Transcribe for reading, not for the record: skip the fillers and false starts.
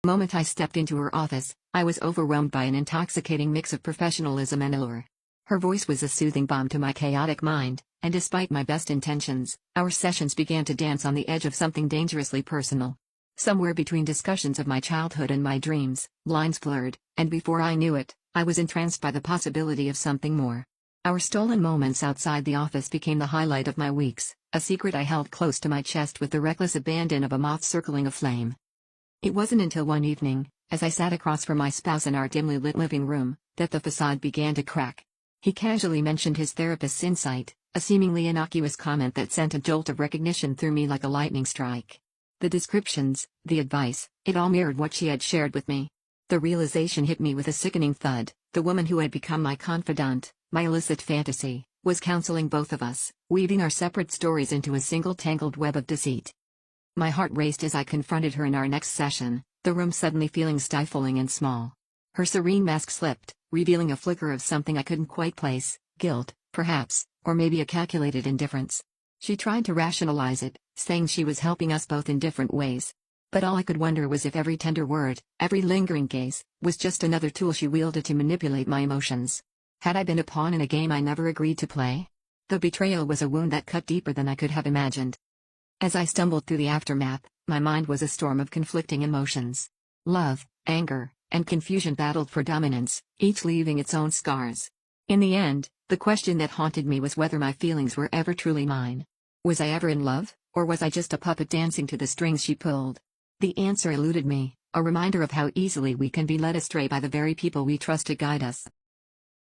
The moment I stepped into her office, I was overwhelmed by an intoxicating mix of professionalism and allure. Her voice was a soothing balm to my chaotic mind, and despite my best intentions, our sessions began to dance on the edge of something dangerously personal. Somewhere between discussions of my childhood and my dreams, lines blurred, and before I knew it, I was entranced by the possibility of something more. Our stolen moments outside the office became the highlight of my weeks, a secret I held close to my chest with the reckless abandon of a moth circling a flame. It wasn't until one evening, as I sat across from my spouse in our dimly lit living room, that the facade began to crack. He casually mentioned his therapist's insight, a seemingly innocuous comment that sent a jolt of recognition through me like a lightning strike. The descriptions, the advice, it all mirrored what she had shared with me. The realization hit me with a sickening thud: the woman who had become my confidant, my illicit fantasy, was counseling both of us, weaving our separate stories into a single tangled web of deceit. My heart raced as I confronted her in our next session, the room suddenly feeling stifling and small. Her serene mask slipped, revealing a flicker of something I couldn't quite place: guilt, perhaps, or maybe a calculated indifference. She tried to rationalize it, saying she was helping us both in different ways. But all I could wonder was if every tender word, every lingering gaze, was just another tool she wielded to manipulate my emotions. Had I been a pawn in a game I never agreed to play? The betrayal was a wound that cut deeper than I could have imagined. As I stumbled through the aftermath, my mind was a storm of conflicting emotions. Love, anger, and confusion battled for dominance, each leaving its own scars. In the end, the question that haunted me was whether my feelings were ever truly mine. Was I ever in love, or was I just a puppet dancing to the strings she pulled? The answer eluded me, a reminder of how easily we can be led astray by the very people we trust to guide us.